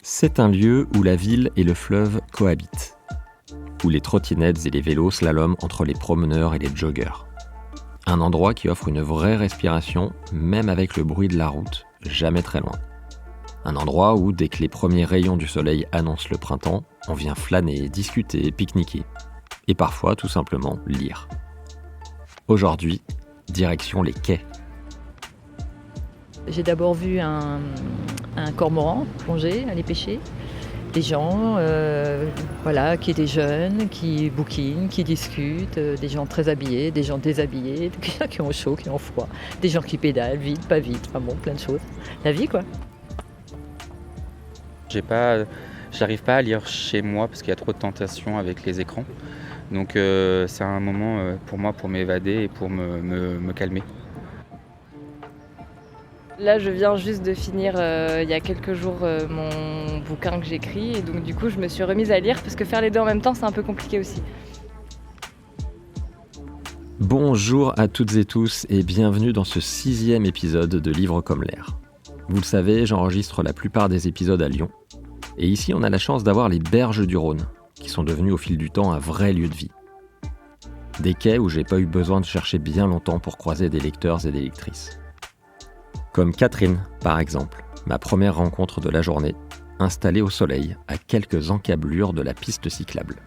C'est un lieu où la ville et le fleuve cohabitent, où les trottinettes et les vélos slaloment entre les promeneurs et les joggeurs. Un endroit qui offre une vraie respiration, même avec le bruit de la route, jamais très loin. Un endroit où, dès que les premiers rayons du soleil annoncent le printemps, on vient flâner, discuter, pique-niquer. Et parfois, tout simplement, lire. Aujourd'hui, direction les quais. J'ai d'abord vu un cormoran plonger, aller pêcher. Des gens qui étaient jeunes, qui bouquinent, qui discutent, des gens très habillés, des gens déshabillés, des gens qui ont chaud, qui ont froid, des gens qui pédalent vite, pas vite, enfin bon, plein de choses. La vie quoi. J'arrive pas à lire chez moi parce qu'il y a trop de tentations avec les écrans. Donc c'est un moment pour moi pour m'évader et pour me calmer. Là, je viens juste de finir, il y a quelques jours, mon bouquin que j'écris. Et donc, du coup, je me suis remise à lire parce que faire les deux en même temps, c'est un peu compliqué aussi. Bonjour à toutes et tous et bienvenue dans ce 6e épisode de Livres comme l'air. Vous le savez, j'enregistre la plupart des épisodes à Lyon. Et ici, on a la chance d'avoir les berges du Rhône, qui sont devenues au fil du temps un vrai lieu de vie. Des quais où j'ai pas eu besoin de chercher bien longtemps pour croiser des lecteurs et des lectrices. Comme Catherine, par exemple, ma première rencontre de la journée, installée au soleil, à quelques encablures de la piste cyclable.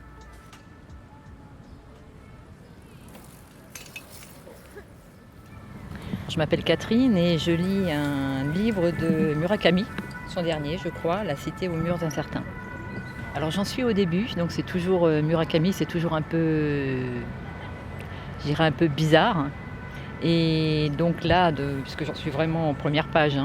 Je m'appelle Catherine et je lis un livre de Murakami, son dernier je crois, La cité aux murs incertains. Alors j'en suis au début, donc c'est toujours Murakami, c'est toujours un peu, je dirais un peu bizarre. Et donc là, puisque j'en suis vraiment en première page,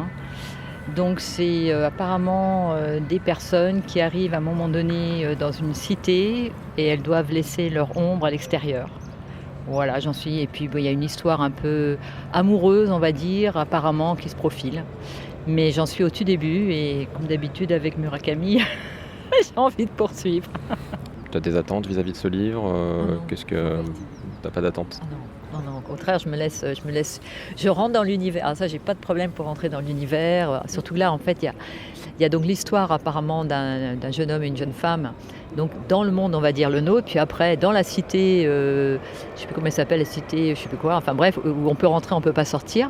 donc c'est apparemment des personnes qui arrivent à un moment donné dans une cité et elles doivent laisser leur ombre à l'extérieur. Voilà, j'en suis. Et puis il y a une histoire un peu amoureuse, on va dire, apparemment, qui se profile. Mais j'en suis au tout début et comme d'habitude avec Murakami, j'ai envie de poursuivre. Tu as des attentes vis-à-vis de ce livre Qu'est-ce que t'as pas d'attente? Non, au contraire, je rentre dans l'univers. Alors ça, j'ai pas de problème pour rentrer dans l'univers. Surtout là, en fait, il y a donc l'histoire apparemment d'un jeune homme et une jeune femme. Donc dans le monde, on va dire le nôtre, puis après dans la cité, je sais plus comment elle s'appelle, la cité, je sais plus quoi. Enfin bref, où on peut rentrer, on peut pas sortir.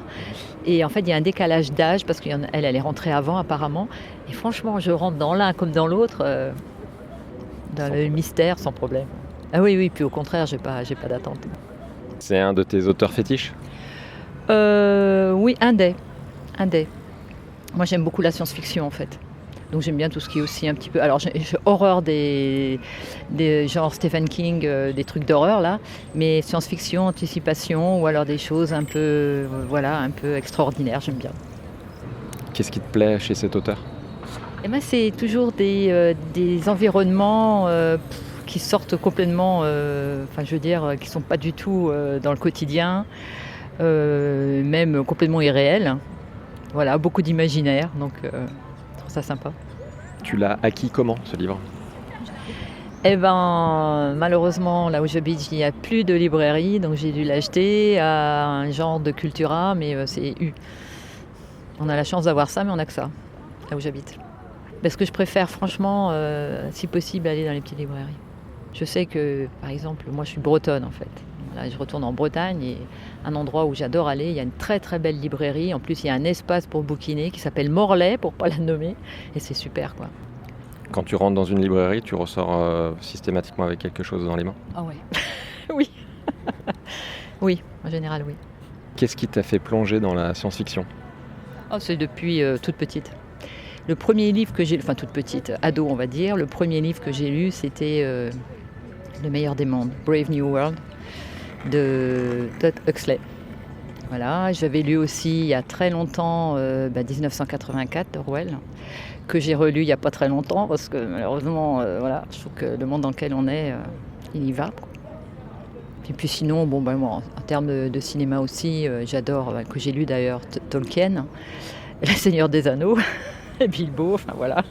Et en fait, il y a un décalage d'âge parce qu'elle est rentrée avant apparemment. Et franchement, je rentre dans l'un comme dans l'autre, dans le mystère sans problème. Ah oui, puis au contraire, j'ai pas d'attente. C'est un de tes auteurs fétiches ? Oui, un des. Moi, j'aime beaucoup la science-fiction, en fait. Donc, j'aime bien tout ce qui est aussi un petit peu... Alors, j'ai horreur des genre Stephen King, des trucs d'horreur, là. Mais science-fiction, anticipation, ou alors des choses un peu, un peu extraordinaires, j'aime bien. Qu'est-ce qui te plaît chez cet auteur ? Et moi, c'est toujours des environnements... qui sortent complètement, qui sont pas du tout dans le quotidien, même complètement irréels. Voilà, beaucoup d'imaginaire, donc je trouve ça sympa. Tu l'as acquis comment, ce livre ? Malheureusement, là où j'habite, il n'y a plus de librairie, donc j'ai dû l'acheter à un genre de Cultura, mais c'est U. On a la chance d'avoir ça, mais on n'a que ça, là où j'habite. Parce que je préfère franchement, si possible, aller dans les petites librairies. Je sais que, par exemple, moi je suis bretonne en fait. Là, je retourne en Bretagne et un endroit où j'adore aller, il y a une très très belle librairie. En plus, il y a un espace pour bouquiner qui s'appelle Morlaix, pour ne pas la nommer. Et c'est super quoi. Quand tu rentres dans une librairie, tu ressors systématiquement avec quelque chose dans les mains ? Ah ouais, oui. Oui, en général oui. Qu'est-ce qui t'a fait plonger dans la science-fiction ? C'est depuis toute petite. Le premier livre que j'ai lu, toute petite, ado on va dire, le premier livre que j'ai lu c'était... Le meilleur des mondes, Brave New World, de Todd Huxley. Voilà, j'avais lu aussi il y a très longtemps 1984 d'Orwell, que j'ai relu il n'y a pas très longtemps, parce que malheureusement, je trouve que le monde dans lequel on est, il y va. Et puis sinon, moi, en termes de cinéma aussi, j'adore, que j'ai lu d'ailleurs, Tolkien, Le Seigneur des Anneaux, et Bilbo, enfin voilà.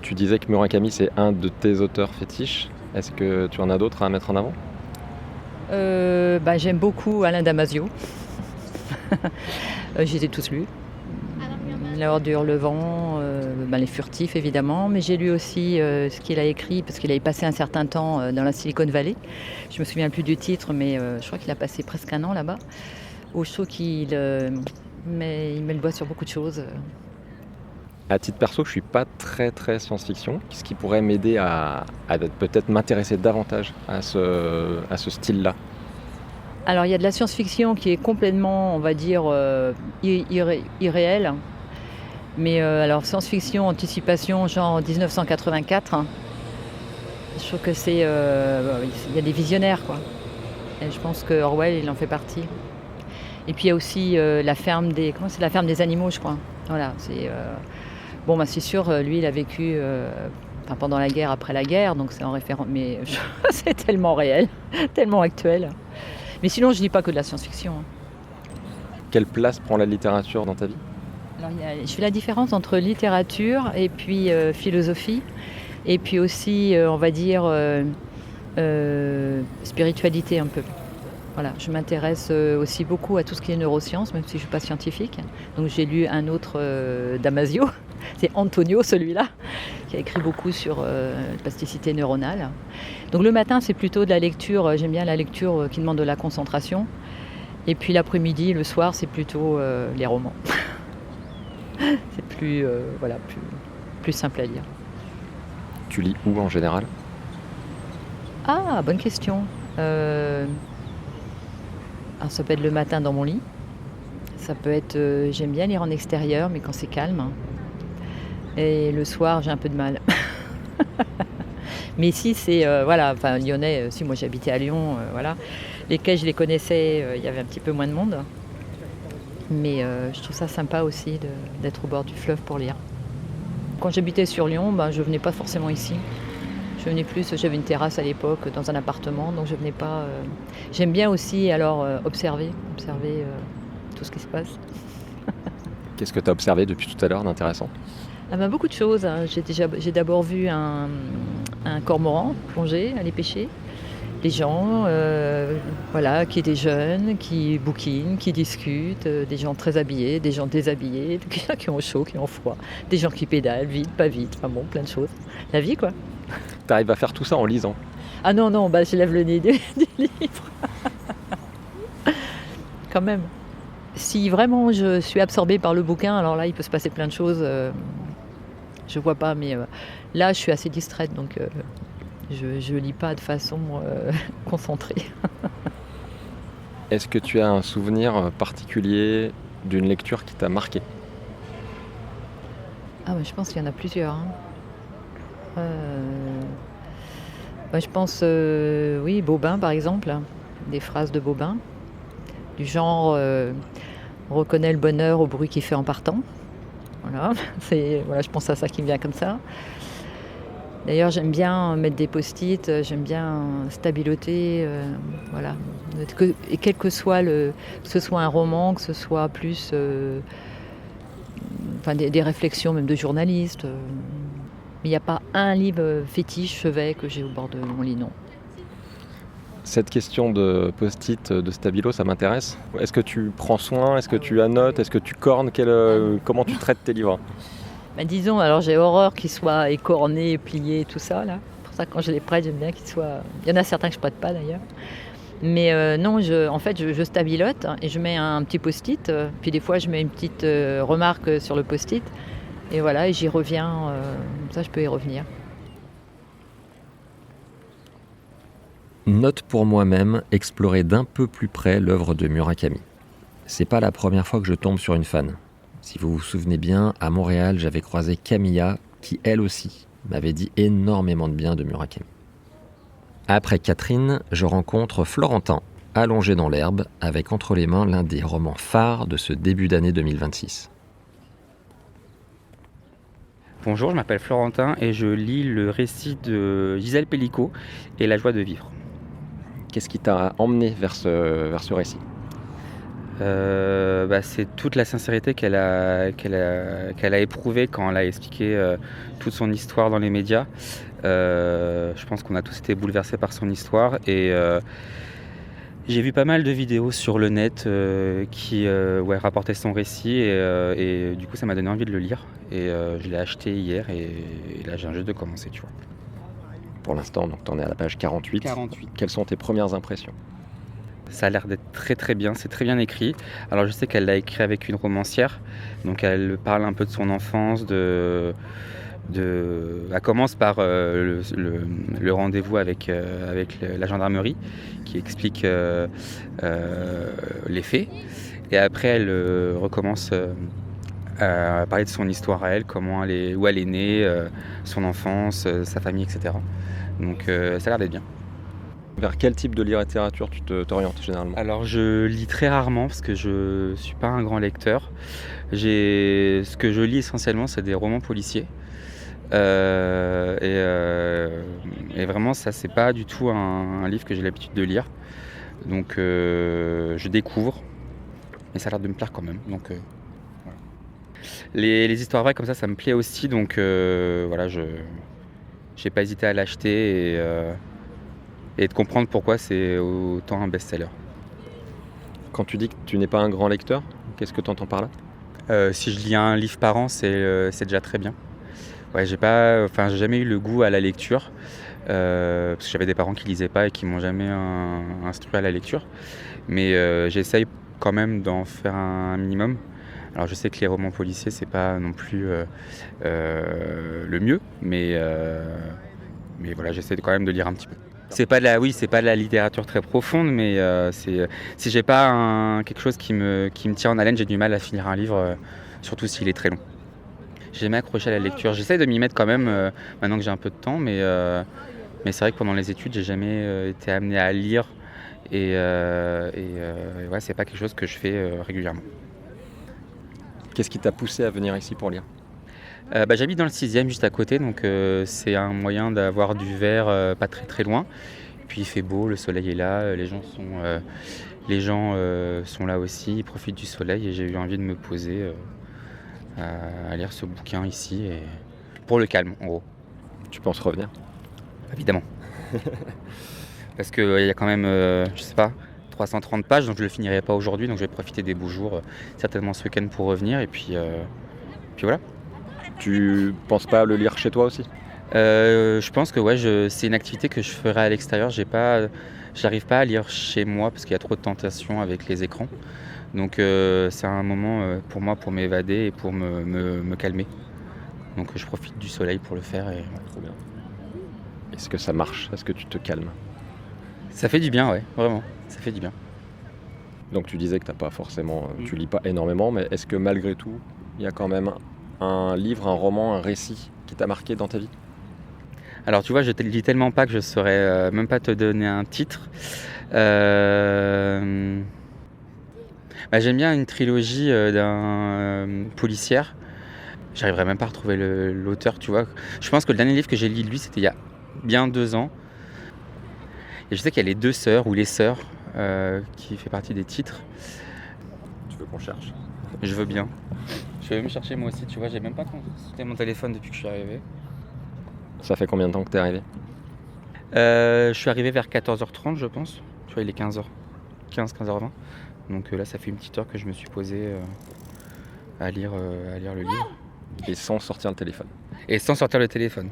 Tu disais que Murakami, c'est un de tes auteurs fétiches. Est-ce que tu en as d'autres à mettre en avant? J'aime beaucoup Alain Damasio. Je les ai tous lus. L'Heure du Hurlevent, Les Furtifs évidemment, mais j'ai lu aussi ce qu'il a écrit parce qu'il avait passé un certain temps dans la Silicon Valley. Je me souviens plus du titre, mais je crois qu'il a passé presque un an là-bas. Je trouve qu'il met le doigt sur beaucoup de choses. À titre perso, je suis pas très très science-fiction. Qu'est-ce qui pourrait m'aider à peut-être m'intéresser davantage à ce style-là? Alors il y a de la science-fiction qui est complètement, on va dire, irréelle. Mais alors science-fiction, anticipation, genre 1984, hein, je trouve que il y a des visionnaires, quoi. Et je pense que Orwell, il en fait partie. Et puis il y a aussi la ferme des animaux, je crois. Voilà, c'est sûr, lui, il a vécu pendant la guerre, après la guerre, donc c'est en référence. Mais c'est tellement réel, tellement actuel. Mais sinon, je lis pas que de la science-fiction, hein. Quelle place prend la littérature dans ta vie? Alors, je fais la différence entre littérature et puis philosophie, et puis aussi, on va dire, spiritualité un peu. Voilà, je m'intéresse aussi beaucoup à tout ce qui est neurosciences, même si je ne suis pas scientifique. Donc j'ai lu un autre Damasio, c'est Antonio celui-là, qui a écrit beaucoup sur la plasticité neuronale. Donc le matin, c'est plutôt de la lecture, j'aime bien la lecture qui demande de la concentration. Et puis l'après-midi, le soir, c'est plutôt les romans. C'est plus simple à lire. Tu lis où en général? Ah, bonne question. Alors ça peut être le matin dans mon lit. Ça peut être, j'aime bien lire en extérieur, mais quand c'est calme. Et le soir, j'ai un peu de mal. Mais ici, c'est, lyonnais, si moi j'habitais à Lyon, voilà. Les quais, je les connaissais, il y avait un petit peu moins de monde. Mais je trouve ça sympa aussi d'être au bord du fleuve pour lire. Quand j'habitais sur Lyon, je venais pas forcément ici. Je venais plus, j'avais une terrasse à l'époque dans un appartement, donc je venais pas. J'aime bien aussi alors observer tout ce qui se passe. Qu'est-ce que tu as observé depuis tout à l'heure d'intéressant? Beaucoup de choses, hein. J'ai d'abord vu un cormoran plonger, aller pêcher. Des gens qui étaient jeunes, qui bouquinent, qui discutent, des gens très habillés, des gens déshabillés, des gens qui ont chaud, qui ont froid, des gens qui pédalent vite, pas vite, plein de choses. La vie, quoi. Tu arrives à faire tout ça en lisant? Ah non, je lève le nez du livre. Quand même. Si vraiment je suis absorbée par le bouquin, alors là, il peut se passer plein de choses. Je vois pas, mais là, je suis assez distraite, donc je lis pas de façon concentrée. Est-ce que tu as un souvenir particulier d'une lecture qui t'a marqué? Je pense qu'il y en a plusieurs, hein. Je pense, Bobin par exemple, des phrases de Bobin, du genre on reconnaît le bonheur au bruit qu'il fait en partant. Voilà, je pense à ça qui me vient comme ça. D'ailleurs, j'aime bien mettre des post-it, j'aime bien stabiloter, voilà. Et quel que soit que ce soit un roman, que ce soit plus des réflexions même de journalistes. Mais il n'y a pas un livre fétiche, chevet que j'ai au bord de mon lit, non. Cette question de post-it, de stabilo, ça m'intéresse. Est-ce que tu prends soin? Est-ce que tu annotes? Est-ce que tu cornes? Comment tu traites tes livres? Disons, alors j'ai horreur qu'ils soient écornés, pliés, tout ça, là. Pour ça, quand je les prête, j'aime bien qu'ils soient... Il y en a certains que je prête pas, d'ailleurs. Mais non, je stabilote et je mets un petit post-it. Puis des fois, je mets une petite remarque sur le post-it. Et voilà, et j'y reviens, ça je peux y revenir. Note pour moi-même, explorer d'un peu plus près l'œuvre de Murakami. C'est pas la première fois que je tombe sur une fan. Si vous vous souvenez bien, à Montréal, j'avais croisé Camilla, qui elle aussi m'avait dit énormément de bien de Murakami. Après Catherine, je rencontre Florentin, allongé dans l'herbe, avec entre les mains l'un des romans phares de ce début d'année 2026. Bonjour, je m'appelle Florentin et je lis le récit de Gisèle Pellicot et La joie de vivre. Qu'est-ce qui t'a emmené vers ce récit? C'est toute la sincérité qu'elle a éprouvée quand elle a expliqué toute son histoire dans les médias. Je pense qu'on a tous été bouleversés par son histoire et j'ai vu pas mal de vidéos sur le net qui rapportaient son récit et du coup ça m'a donné envie de le lire et je l'ai acheté hier et là j'ai juste de commencer, tu vois. Pour l'instant, donc tu en es à la page 48. 48. Quelles sont tes premières impressions? Ça a l'air d'être très très bien, c'est très bien écrit. Alors je sais qu'elle l'a écrit avec une romancière, donc elle parle un peu de son enfance, elle commence par le rendez-vous avec la gendarmerie qui explique les faits. Et après elle recommence à parler de son histoire à elle, où elle est née, son enfance, sa famille, etc. Donc ça a l'air d'être bien. Vers quel type de littérature tu t'orientes généralement? Alors je lis très rarement parce que je suis pas un grand lecteur. Ce que je lis essentiellement c'est des romans policiers. Et vraiment ça c'est pas du tout un livre que j'ai l'habitude de lire. Donc je découvre. Et ça a l'air de me plaire quand même. Donc voilà. Les histoires vraies comme ça me plaît aussi. Donc voilà, j'ai pas hésité à l'acheter et de comprendre pourquoi c'est autant un best-seller. Quand tu dis que tu n'es pas un grand lecteur, qu'est-ce que tu entends par là? Si je lis un livre par an, c'est déjà très bien. Ouais, j'ai jamais eu le goût à la lecture, parce que j'avais des parents qui lisaient pas et qui m'ont jamais instruit à la lecture. Mais j'essaye quand même d'en faire un minimum. Alors je sais que les romans policiers, c'est pas non plus le mieux, mais voilà, j'essaie quand même de lire un petit peu. C'est pas de la littérature très profonde, mais si j'ai pas quelque chose qui me tient en haleine, j'ai du mal à finir un livre, surtout s'il est très long. J'ai jamais accroché à la lecture. J'essaie de m'y mettre quand même maintenant que j'ai un peu de temps, mais c'est vrai que pendant les études, j'ai jamais été amené à lire et ouais, c'est pas quelque chose que je fais régulièrement. Qu'est-ce qui t'a poussé à venir ici pour lire? J'habite dans le 6e, juste à côté, donc c'est un moyen d'avoir du verre pas très très loin. Puis il fait beau, le soleil est là, les gens sont là aussi, ils profitent du soleil et j'ai eu envie de me poser à lire ce bouquin ici, et pour le calme en gros. Tu penses revenir? Évidemment. Parce qu'il y a quand même, 330 pages, donc je le finirai pas aujourd'hui, donc je vais profiter des beaux jours, certainement ce week-end pour revenir, et puis voilà. Tu penses pas à le lire chez toi aussi? Je pense que c'est une activité que je ferai à l'extérieur. J'arrive pas à lire chez moi parce qu'il y a trop de tentations avec les écrans. Donc c'est un moment pour moi pour m'évader et pour me calmer. Donc je profite du soleil pour le faire. Et Trop bien. Est-ce que ça marche? Est-ce que tu te calmes? ça fait du bien, ouais, vraiment. Ça fait du bien. Donc tu disais que tu lis pas énormément, mais est-ce que malgré tout, il y a quand même un livre, un roman, un récit qui t'a marqué dans ta vie? Alors tu vois, je te le dis tellement pas que je saurais même pas te donner un titre. J'aime bien une trilogie policière. J'arriverai même pas à retrouver l'auteur, tu vois. Je pense que le dernier livre que j'ai lu de lui, c'était il y a bien 2 ans. Et je sais qu'il y a les 2 sœurs ou les sœurs qui fait partie des titres. Tu veux qu'on cherche? Je veux bien. Je vais me chercher moi aussi, tu vois, j'ai même pas consulté mon téléphone depuis que je suis arrivé. Ça fait combien de temps que t'es arrivé? Je suis arrivé vers 14h30 je pense. Tu vois, il est 15h. 15h20. Donc là, ça fait une petite heure que je me suis posé à lire le livre. Et sans sortir le téléphone? Et sans sortir le téléphone.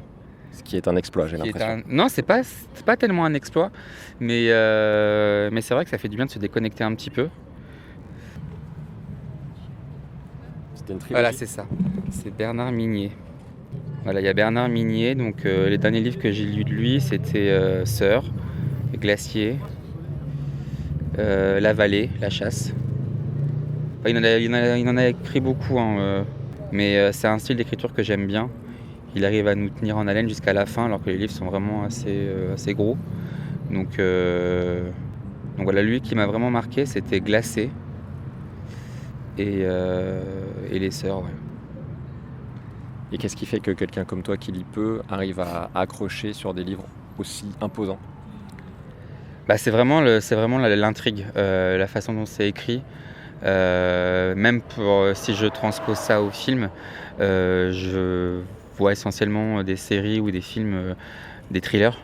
Ce qui est un exploit, j'ai l'impression. Non, c'est pas tellement un exploit, mais c'est vrai que ça fait du bien de se déconnecter un petit peu. C'était une trilogie. Voilà, c'est ça. C'est Bernard Minier. Voilà, il y a Bernard Minier. Donc les derniers livres que j'ai lus de lui, c'était Sœurs, Glacier, La Vallée, La Chasse. Enfin, il en a écrit beaucoup, hein, mais c'est un style d'écriture que j'aime bien. Il arrive à nous tenir en haleine jusqu'à la fin, alors que les livres sont vraiment assez gros. Donc voilà, lui qui m'a vraiment marqué, c'était Glacé et Les Sœurs. Ouais. Et qu'est-ce qui fait que quelqu'un comme toi qui lit peu arrive à accrocher sur des livres aussi imposants? C'est vraiment l'intrigue, la façon dont c'est écrit. Même si je transpose ça au film, je vois essentiellement des séries ou des films, des thrillers.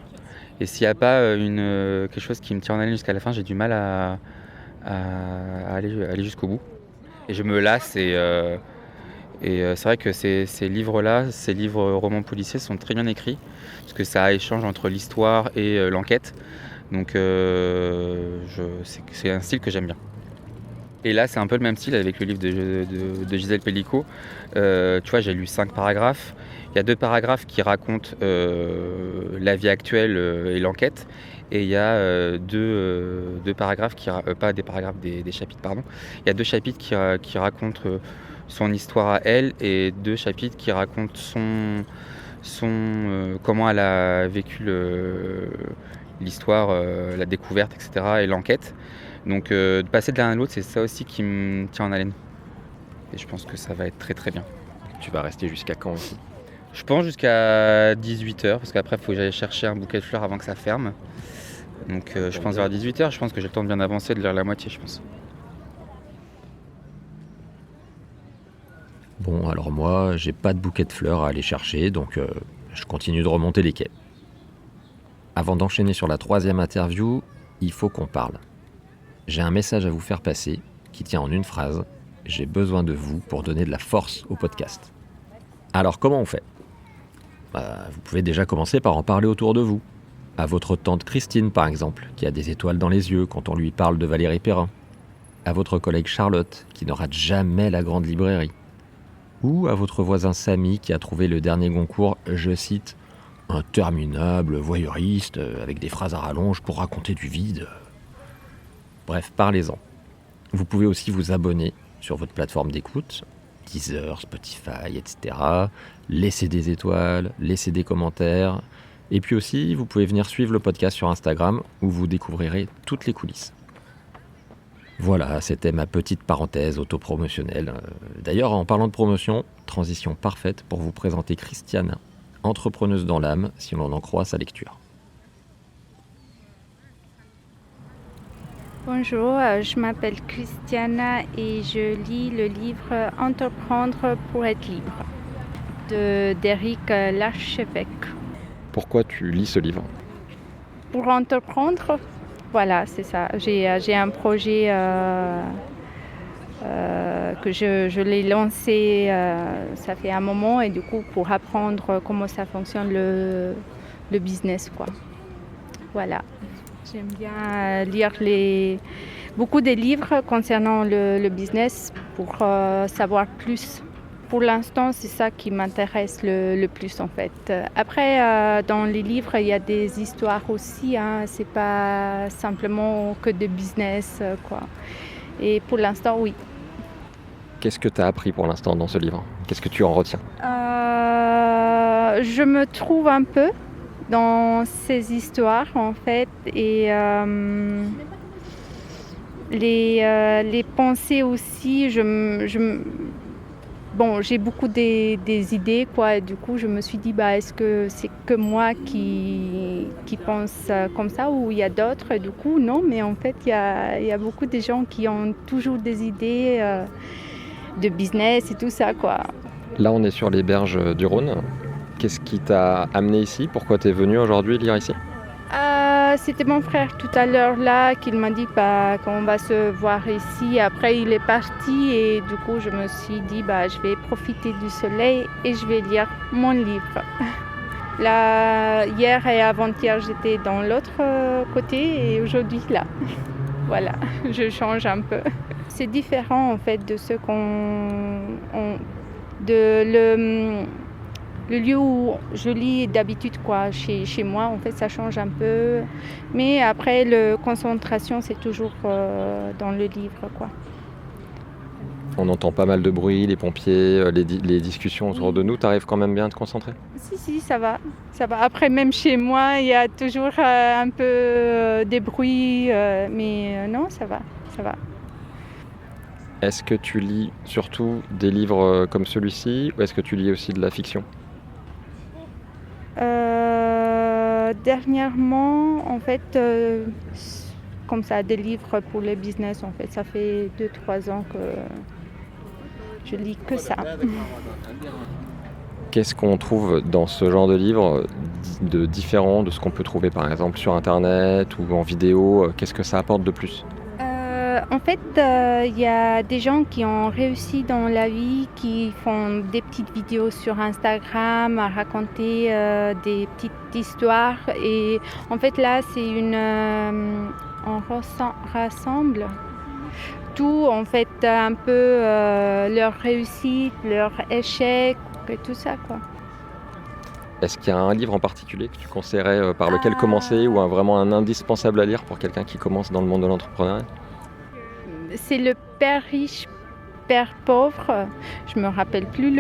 Et s'il n'y a pas quelque chose qui me tient en haleine jusqu'à la fin, j'ai du mal à aller jusqu'au bout. Et je me lasse et c'est vrai que ces livres-là, ces livres romans policiers sont très bien écrits parce que ça échange entre l'histoire et l'enquête. Donc c'est un style que j'aime bien. Et là, c'est un peu le même style avec le livre de Gisèle Pellicot. Tu vois, j'ai lu 5 paragraphes. Il y a 2 paragraphes qui racontent la vie actuelle et l'enquête. Et il y a deux paragraphes, pas des paragraphes, des chapitres, pardon. Il y a 2 chapitres qui racontent son histoire à elle et 2 chapitres qui racontent comment elle a vécu l'histoire, la découverte, etc. et l'enquête. Donc de passer de l'un à l'autre, c'est ça aussi qui me tient en haleine. Et je pense que ça va être très très bien. Tu vas rester jusqu'à quand aussi? Je pense jusqu'à 18h, parce qu'après il faut que j'aille chercher un bouquet de fleurs avant que ça ferme. Donc je pense vers 18h, je pense que j'ai le temps de bien avancer, de lire la moitié, je pense. Bon, alors moi, j'ai pas de bouquet de fleurs à aller chercher, donc je continue de remonter les quais. Avant d'enchaîner sur la 3e interview, il faut qu'on parle. J'ai un message à vous faire passer qui tient en une phrase. J'ai besoin de vous pour donner de la force au podcast. Alors comment on fait ? Vous pouvez déjà commencer par en parler autour de vous. À votre tante Christine par exemple, qui a des étoiles dans les yeux quand on lui parle de Valérie Perrin. À votre collègue Charlotte, qui ne rate jamais la grande librairie. Ou à votre voisin Samy qui a trouvé le dernier Goncourt, je cite, « interminable, voyeuriste, avec des phrases à rallonge pour raconter du vide ». Bref, parlez-en. Vous pouvez aussi vous abonner sur votre plateforme d'écoute, Deezer, Spotify, etc. Laisser des étoiles, laisser des commentaires. Et puis aussi, vous pouvez venir suivre le podcast sur Instagram où vous découvrirez toutes les coulisses. Voilà, c'était ma petite parenthèse autopromotionnelle. D'ailleurs, en parlant de promotion, transition parfaite pour vous présenter Christiane, entrepreneuse dans l'âme, si l'on en croit sa lecture. Bonjour, je m'appelle Christiana et je lis le livre « Entreprendre pour être libre » d'Éric Larchevêque. Pourquoi tu lis ce livre ? Pour entreprendre, voilà, c'est ça. J'ai un projet que je l'ai lancé, ça fait un moment, et du coup, pour apprendre comment ça fonctionne le business, quoi. Voilà. J'aime bien lire beaucoup de livres concernant le business pour savoir plus. Pour l'instant, c'est ça qui m'intéresse le plus en fait. Après, dans les livres, il y a des histoires aussi. C'est pas simplement que de business, quoi. Et pour l'instant, oui. Qu'est-ce que tu as appris pour l'instant dans ce livre ? Qu'est-ce que tu en retiens ? Je me trouve un peu dans ces histoires en fait et les pensées aussi. Bon, j'ai beaucoup des idées quoi, et du coup je me suis dit est-ce que c'est que moi qui pense comme ça ou il y a d'autres, et du coup non, mais en fait il y a beaucoup de gens qui ont toujours des idées de business et tout ça quoi. Là on est sur les berges du Rhône. Qu'est-ce qui t'a amené ici ? Pourquoi tu es venu aujourd'hui lire ici ? C'était mon frère tout à l'heure là qui m'a dit qu'on va se voir ici. Après il est parti et du coup je me suis dit je vais profiter du soleil et je vais lire mon livre. Là, hier et avant-hier j'étais dans l'autre côté et aujourd'hui là. Voilà, je change un peu. C'est différent en fait de ce le lieu où je lis d'habitude quoi, chez moi, en fait ça change un peu. Mais après, la concentration, c'est toujours dans le livre, quoi. On entend pas mal de bruit, les pompiers, les discussions autour de nous. T'arrives quand même bien à te concentrer ? Si, ça va. Après, même chez moi, il y a toujours un peu des bruits, mais non, ça va. Est-ce que tu lis surtout des livres comme celui-ci ou est-ce que tu lis aussi de la fiction ? Dernièrement, en fait, comme ça des livres pour le business en fait. Ça fait 2-3 ans que je lis que ça. Qu'est-ce qu'on trouve dans ce genre de livre de différent de ce qu'on peut trouver par exemple sur internet ou en vidéo? Qu'est-ce que ça apporte de plus? En fait, il y a des gens qui ont réussi dans la vie, qui font des petites vidéos sur Instagram, à raconter des petites histoires. Et en fait, là, on rassemble tout, en fait, un peu leur réussite, leur échec et tout ça, quoi. Est-ce qu'il y a un livre en particulier que tu conseillerais par lequel commencer ou vraiment un indispensable à lire pour quelqu'un qui commence dans le monde de l'entrepreneuriat? C'est le Père riche, Père pauvre. Je me rappelle plus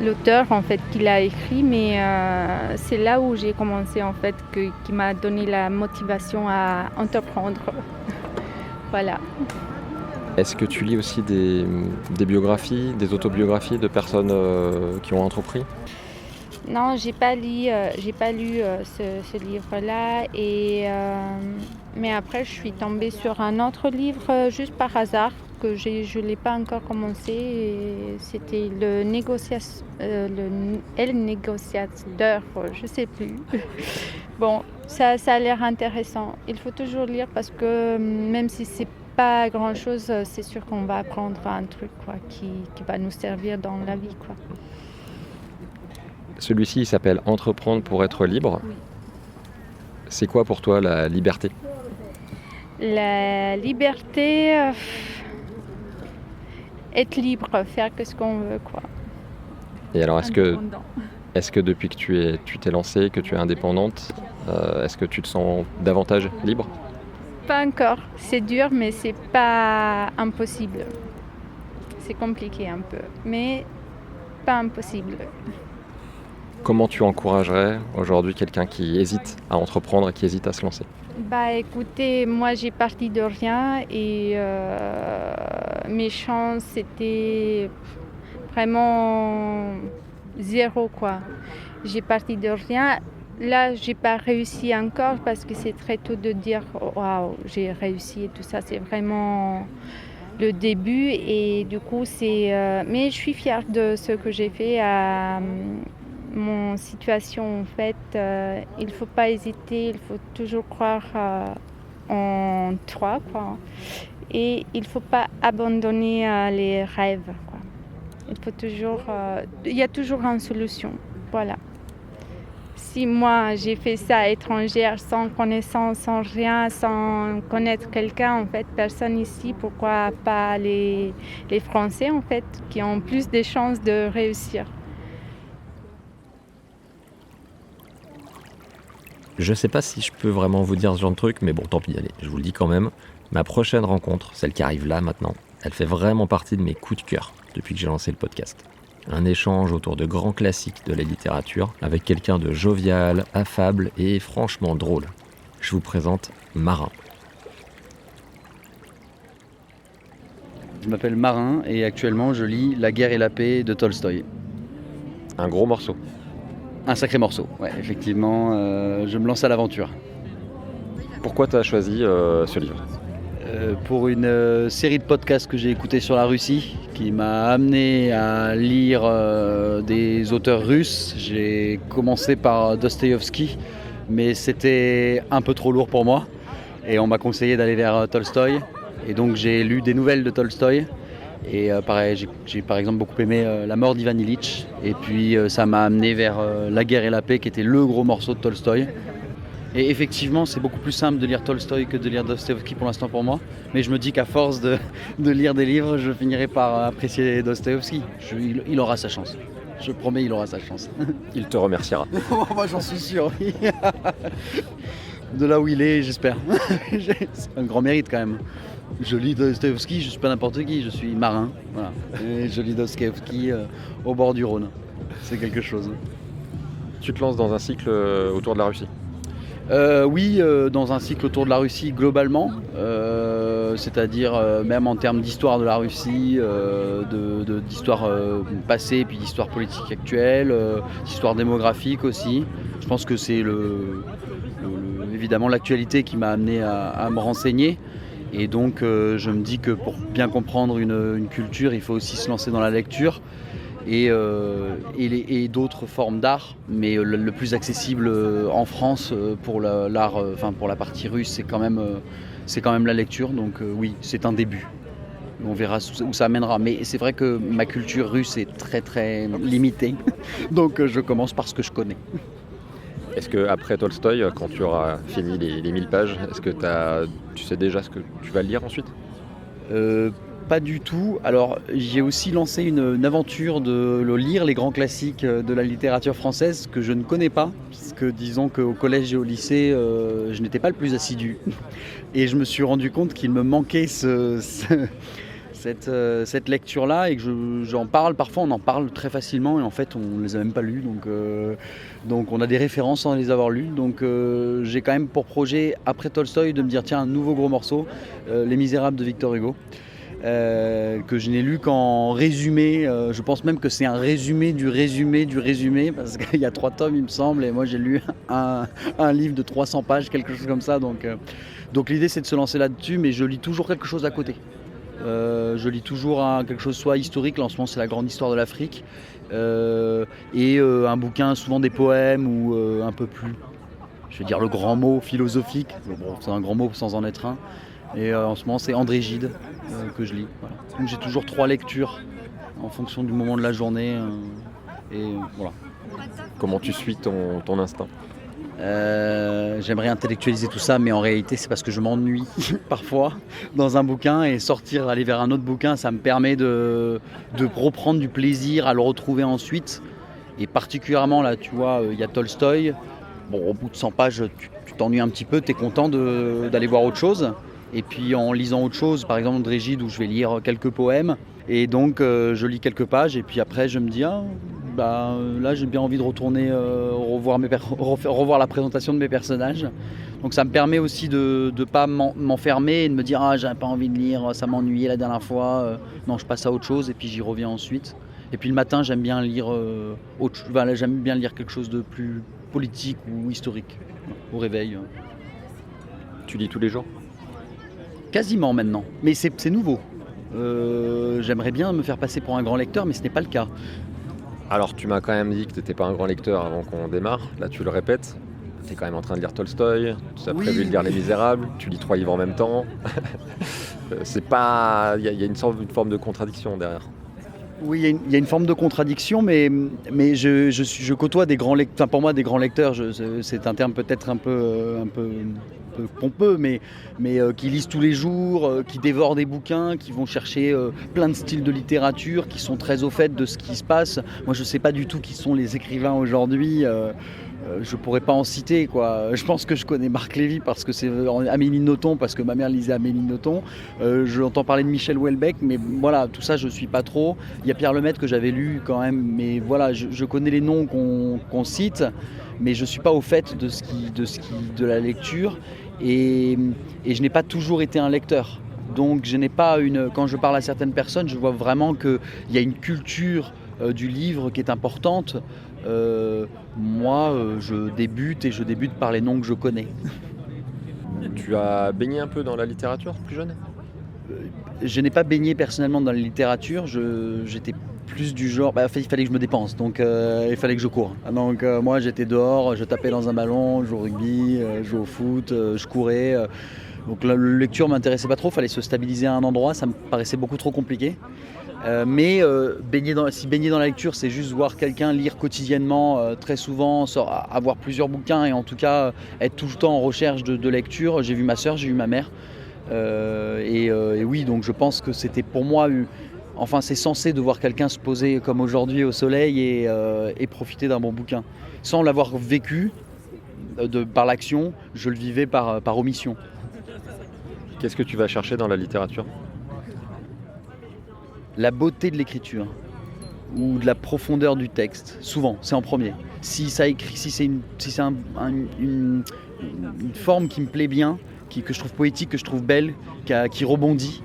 l'auteur en fait qui l'a écrit, mais c'est là où j'ai commencé en fait, qui m'a donné la motivation à entreprendre. Voilà. Est-ce que tu lis aussi des biographies, des autobiographies de personnes qui ont entrepris? Non, j'ai pas lu ce livre-là. Mais après, je suis tombée sur un autre livre juste par hasard que je ne l'ai pas encore commencé. Et c'était le négociateur, je ne sais plus. Bon, ça a l'air intéressant. Il faut toujours lire parce que même si c'est pas grand-chose, c'est sûr qu'on va apprendre un truc quoi, qui va nous servir dans la vie, quoi. Celui-ci, il s'appelle « Entreprendre pour être libre ». Oui. C'est quoi pour toi la liberté? La liberté, être libre, faire que ce qu'on veut, quoi. Et alors, Indépendant. est-ce que depuis que tu t'es lancée, que tu es indépendante, est-ce que tu te sens davantage libre? Pas encore. C'est dur, mais c'est pas impossible. C'est compliqué un peu, mais pas impossible. Comment tu encouragerais aujourd'hui quelqu'un qui hésite à entreprendre et qui hésite à se lancer? Bah écoutez, moi j'ai parti de rien et mes chances c'était vraiment zéro quoi. J'ai parti de rien. Là j'ai pas réussi encore parce que c'est très tôt de dire waouh j'ai réussi et tout ça. C'est vraiment le début et du coup mais je suis fière de ce que j'ai fait à mon situation en fait. Il ne faut pas hésiter, il faut toujours croire en toi quoi. Et il ne faut pas abandonner les rêves quoi. Il y a toujours une solution, voilà. Si moi j'ai fait ça étrangère sans connaissance, sans rien, sans connaître quelqu'un en fait, personne ici, pourquoi pas les Français en fait qui ont plus de chances de réussir. Je sais pas si je peux vraiment vous dire ce genre de truc, mais bon, tant pis, allez, je vous le dis quand même. Ma prochaine rencontre, celle qui arrive là maintenant, elle fait vraiment partie de mes coups de cœur depuis que j'ai lancé le podcast. Un échange autour de grands classiques de la littérature avec quelqu'un de jovial, affable et franchement drôle. Je vous présente Marin. Je m'appelle Marin et actuellement je lis La guerre et la paix de Tolstoï. Un gros morceau. Un sacré morceau, ouais, effectivement, je me lance à l'aventure. Pourquoi tu as choisi ce livre? Pour une série de podcasts que j'ai écoutés sur la Russie, qui m'a amené à lire des auteurs russes. J'ai commencé par Dostoïevski, mais c'était un peu trop lourd pour moi. Et on m'a conseillé d'aller vers Tolstoï. Et donc j'ai lu des nouvelles de Tolstoï. Et pareil, j'ai par exemple beaucoup aimé La mort d'Ivan Ilitch. Et puis ça m'a amené vers La guerre et la paix, qui était le gros morceau de Tolstoï. Et effectivement, c'est beaucoup plus simple de lire Tolstoï que de lire Dostoïevski pour l'instant pour moi. Mais je me dis qu'à force de lire des livres, je finirai par apprécier Dostoïevski. Il aura sa chance. Je promets, il aura sa chance. Il te remerciera. Moi, j'en suis sûr, oui. De là où il est, j'espère. C'est un grand mérite quand même. Je lis Dostoïevski, je ne suis pas n'importe qui, je suis marin. Voilà. Et je lis Dostoïevski au bord du Rhône. C'est quelque chose. Tu te lances dans un cycle autour de la Russie? Oui, dans un cycle autour de la Russie globalement, c'est-à-dire même en termes d'histoire de la Russie, d'histoire passée, puis d'histoire politique actuelle, d'histoire démographique aussi. Je pense que c'est évidemment l'actualité qui m'a amené à me renseigner. Et donc je me dis que pour bien comprendre une culture, il faut aussi se lancer dans la lecture et d'autres formes d'art. Mais le plus accessible en France pour l'art, pour la partie russe, c'est quand même la lecture. Donc oui, c'est un début. On verra où ça mènera. Mais c'est vrai que ma culture russe est très très limitée. Donc je commence par ce que je connais. Est-ce qu'après Tolstoï, quand tu auras fini les 1000 pages, est-ce que tu sais déjà ce que tu vas lire ensuite ? Pas du tout. Alors j'ai aussi lancé une aventure de lire les grands classiques de la littérature française que je ne connais pas, puisque disons qu'au collège et au lycée, je n'étais pas le plus assidu. Et je me suis rendu compte qu'il me manquait cette lecture-là et que j'en parle. Parfois on en parle très facilement et en fait on ne les a même pas lus. Donc on a des références sans les avoir lus. Donc j'ai quand même pour projet, après Tolstoï, de me dire tiens, un nouveau gros morceau, Les Misérables de Victor Hugo. Que je n'ai lu qu'en résumé, je pense même que c'est un résumé du résumé, parce qu'il y a 3 tomes il me semble, et moi j'ai lu un livre de 300 pages, quelque chose comme ça, donc l'idée c'est de se lancer là-dessus, mais je lis toujours quelque chose à côté. Je lis toujours quelque chose soit historique, là en ce moment c'est la grande histoire de l'Afrique, et un bouquin, souvent des poèmes, ou un peu plus, je vais dire le grand mot, philosophique, bon, c'est un grand mot sans en être un. Et en ce moment c'est André Gide que je lis. Voilà. Donc j'ai toujours 3 lectures en fonction du moment de la journée. Et voilà. Comment tu suis ton instinct ? J'aimerais intellectualiser tout ça, mais en réalité c'est parce que je m'ennuie parfois dans un bouquin, et aller vers un autre bouquin, ça me permet de reprendre du plaisir à le retrouver ensuite. Et particulièrement là, tu vois, il y a Tolstoï. Bon, au bout de 100 pages, tu t'ennuies un petit peu, tu es content d'aller voir autre chose. Et puis en lisant autre chose, par exemple André Gide, où je vais lire quelques poèmes, et donc je lis quelques pages, et puis après je me dis là j'ai bien envie de retourner revoir la présentation de mes personnages. Donc ça me permet aussi de ne pas m'enfermer et de me dire j'avais pas envie de lire, ça m'ennuyait la dernière fois, non, je passe à autre chose et puis j'y reviens ensuite. Et puis le matin j'aime bien lire j'aime bien lire quelque chose de plus politique ou historique au réveil. Tu lis tous les jours ? Quasiment maintenant, mais c'est nouveau. J'aimerais bien me faire passer pour un grand lecteur, mais ce n'est pas le cas. Alors tu m'as quand même dit que tu n'étais pas un grand lecteur avant qu'on démarre, là tu le répètes. Tu es quand même en train de lire Tolstoï, tu as prévu de lire Les Misérables, tu lis 3 livres en même temps. C'est pas... Il y a une forme de contradiction derrière. Oui, il y a une forme de contradiction, mais je côtoie des grands lecteurs. Enfin, pour moi, des grands lecteurs, c'est un terme peut-être un peu pompeux, mais qui lisent tous les jours, qui dévorent des bouquins, qui vont chercher plein de styles de littérature, qui sont très au fait de ce qui se passe. Moi, je ne sais pas du tout qui sont les écrivains aujourd'hui. Je pourrais pas en citer, quoi. Je pense que je connais Marc Lévy parce que c'est Amélie Nothomb, parce que ma mère lisait Amélie Nothomb. J'entends parler de Michel Houellebecq, mais voilà, tout ça je suis pas trop. Il y a Pierre Lemaitre que j'avais lu quand même, mais voilà, je connais les noms qu'on cite, mais je suis pas au fait de la lecture, et je n'ai pas toujours été un lecteur. Donc je n'ai pas quand je parle à certaines personnes, je vois vraiment qu'il y a une culture du livre qui est importante. Moi, je débute par les noms que je connais. Tu as baigné un peu dans la littérature plus jeune ? Je n'ai pas baigné personnellement dans la littérature, j'étais plus du genre, il fallait que je me dépense, donc il fallait que je cours. Donc moi j'étais dehors, je tapais dans un ballon, je jouais au rugby, je jouais au foot, je courais. Donc la lecture m'intéressait pas trop, il fallait se stabiliser à un endroit, ça me paraissait beaucoup trop compliqué. Mais baigner dans la lecture, c'est juste voir quelqu'un lire quotidiennement, très souvent, avoir plusieurs bouquins, et en tout cas être tout le temps en recherche de lecture. J'ai vu ma sœur, j'ai vu ma mère, et oui, donc je pense que c'était pour moi, c'est censé de voir quelqu'un se poser comme aujourd'hui au soleil et profiter d'un bon bouquin. Sans l'avoir vécu par l'action, je le vivais par omission. Qu'est-ce que tu vas chercher dans la littérature ? La beauté de l'écriture ou de la profondeur du texte, souvent, c'est en premier. Si c'est une forme qui me plaît bien, que je trouve poétique, que je trouve belle, qui rebondit.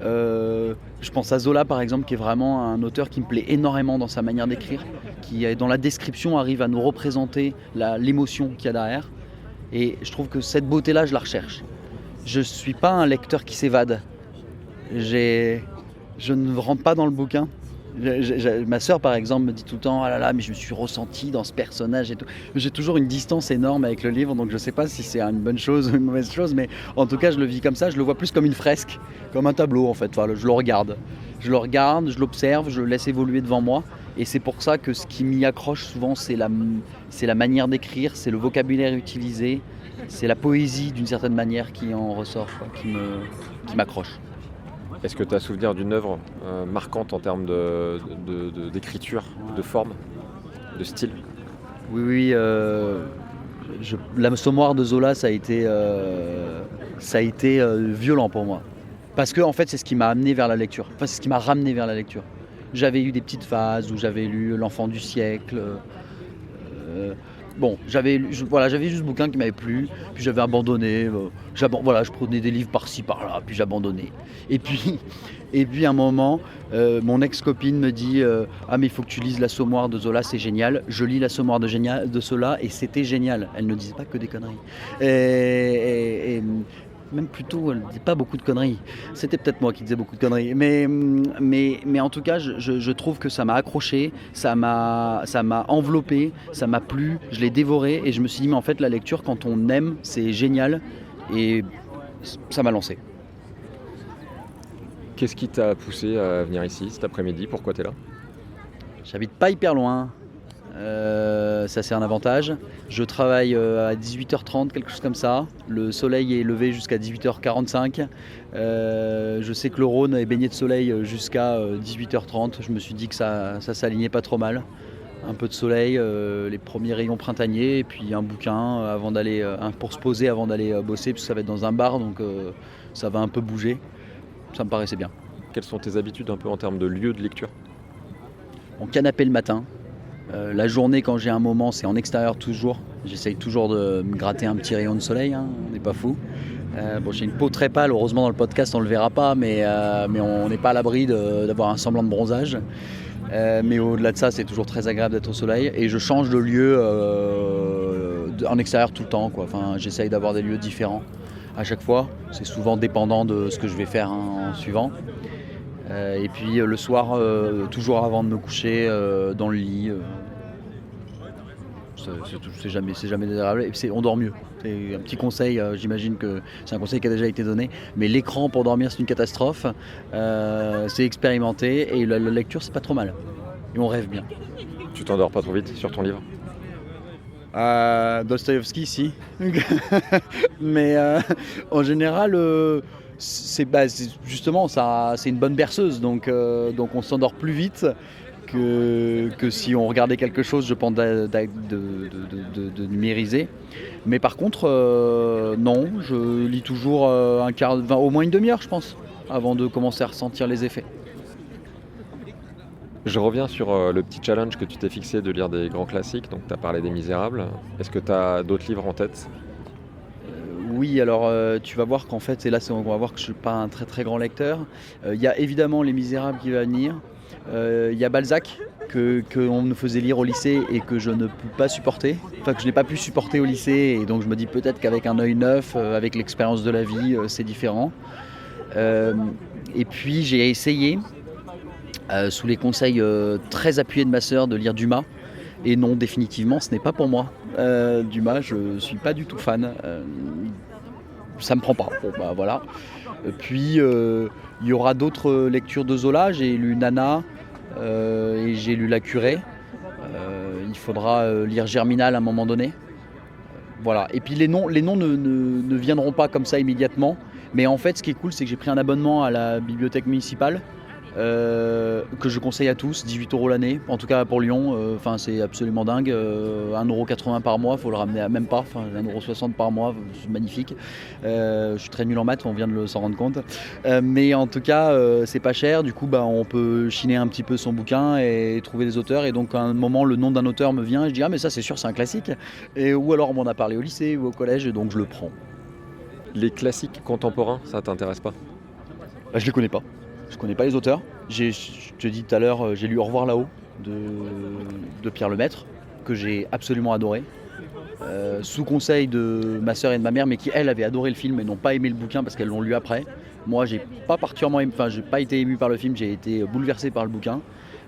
Je pense à Zola par exemple, qui est vraiment un auteur qui me plaît énormément dans sa manière d'écrire, qui dans la description arrive à nous représenter l'émotion qu'il y a derrière. Et je trouve que cette beauté-là, je la recherche. Je ne suis pas un lecteur qui s'évade. Je ne rentre pas dans le bouquin. Ma sœur, par exemple, me dit tout le temps « Ah là là, mais je me suis ressenti dans ce personnage et tout ». J'ai toujours une distance énorme avec le livre, donc je ne sais pas si c'est une bonne chose ou une mauvaise chose, mais en tout cas, je le vis comme ça. Je le vois plus comme une fresque, comme un tableau, en fait. Enfin, je le regarde, je l'observe, je le laisse évoluer devant moi. Et c'est pour ça que ce qui m'y accroche souvent, c'est la manière d'écrire, c'est le vocabulaire utilisé, c'est la poésie d'une certaine manière qui en ressort, quoi, qui m'accroche. Est-ce que tu as souvenir d'une œuvre marquante en termes d'écriture, de forme, de style ? Oui, l'Assommoir de Zola, ça a été violent pour moi. Parce que en fait, c'est ce qui m'a amené vers la lecture. Enfin, c'est ce qui m'a ramené vers la lecture. J'avais eu des petites phases où j'avais lu L'Enfant du siècle. J'avais juste ce bouquin qui m'avait plu, puis j'avais abandonné. Je prenais des livres par-ci, par-là, puis j'abandonnais. Et puis à un moment, mon ex-copine me dit Ah, mais il faut que tu lises L'Assommoir de Zola, c'est génial. Je lis L'Assommoir de Zola et c'était génial. Elle ne disait pas que des conneries. Et même plutôt, elle ne disait pas beaucoup de conneries. C'était peut-être moi qui disais beaucoup de conneries. Mais en tout cas, je trouve que ça m'a accroché, ça m'a enveloppé, ça m'a plu, je l'ai dévoré et je me suis dit, mais en fait, la lecture, quand on aime, c'est génial et ça m'a lancé. Qu'est-ce qui t'a poussé à venir ici cet après-midi ? Pourquoi tu es là ? J'habite pas hyper loin. Ça c'est un avantage. Je travaille à 18h30, quelque chose comme ça. Le soleil est levé jusqu'à 18h45. Je sais que le Rhône est baigné de soleil jusqu'à 18h30. Je me suis dit que ça s'alignait pas trop mal. Un peu de soleil, les premiers rayons printaniers et puis un bouquin pour se poser avant d'aller bosser, puisque ça va être dans un bar, donc ça va un peu bouger. Ça me paraissait bien. Quelles sont tes habitudes un peu en termes de lieu de lecture ? En canapé le matin. La journée, quand j'ai un moment, c'est en extérieur toujours. J'essaye toujours de me gratter un petit rayon de soleil, hein, on n'est pas fou. J'ai une peau très pâle, heureusement dans le podcast on ne le verra pas, mais on n'est pas à l'abri d'avoir un semblant de bronzage. Mais au-delà de ça, c'est toujours très agréable d'être au soleil. Et je change de lieu en extérieur tout le temps, quoi. Enfin, j'essaye d'avoir des lieux différents à chaque fois. C'est souvent dépendant de ce que je vais faire en suivant. Et puis le soir, toujours avant de me coucher dans le lit, c'est jamais désagréable. Et puis on dort mieux. C'est un petit conseil, j'imagine que c'est un conseil qui a déjà été donné. Mais l'écran pour dormir, c'est une catastrophe. C'est expérimenté et la lecture, c'est pas trop mal. Et on rêve bien. Tu t'endors pas trop vite sur ton livre ? Dostoïevski, si. Mais en général... justement, c'est une bonne berceuse, donc on s'endort plus vite que si on regardait quelque chose, je pense, de numériser. Mais par contre, non, je lis toujours au moins une demi-heure, je pense, avant de commencer à ressentir les effets. Je reviens sur le petit challenge que tu t'es fixé de lire des grands classiques, donc tu as parlé des Misérables. Est-ce que tu as d'autres livres en tête ? Oui, alors tu vas voir qu'en fait, et là on va voir que je ne suis pas un très très grand lecteur. Il y a évidemment Les Misérables qui va venir. Il y a Balzac qu'on me faisait lire au lycée et que je ne peux pas supporter. Enfin, que je n'ai pas pu supporter au lycée. Et donc je me dis peut-être qu'avec un œil neuf, avec l'expérience de la vie, c'est différent. Et puis j'ai essayé, sous les conseils très appuyés de ma sœur, de lire Dumas. Et non, définitivement, ce n'est pas pour moi. Dumas, je ne suis pas du tout fan. Ça me prend pas. Bon, bah, voilà. Puis, il y aura d'autres lectures de Zola. J'ai lu Nana et j'ai lu La Curée. Il faudra lire Germinal à un moment donné. Voilà. Et puis, les noms ne viendront pas comme ça immédiatement. Mais en fait, ce qui est cool, c'est que j'ai pris un abonnement à la bibliothèque municipale. Que je conseille à tous, 18 € l'année, en tout cas pour Lyon, c'est absolument dingue, 1,80 € par mois, il faut le ramener à même pas, 1,60 € par mois, c'est magnifique. Je suis très nul en maths, on vient de s'en rendre compte, mais en tout cas c'est pas cher, du coup on peut chiner un petit peu son bouquin et trouver des auteurs, et donc à un moment le nom d'un auteur me vient et je dis ah mais ça c'est sûr c'est un classique, ou alors on m'en a parlé au lycée ou au collège et donc je le prends. Les classiques contemporains, ça t'intéresse pas ? Je les connais pas. Je connais pas les auteurs. Je te dis tout à l'heure, j'ai lu Au revoir là-haut de Pierre Lemaître, que j'ai absolument adoré. sous conseil de ma sœur et de ma mère, mais qui elles avaient adoré le film et n'ont pas aimé le bouquin parce qu'elles l'ont lu après. Moi, j'ai pas été ému par le film, j'ai été bouleversé par le bouquin.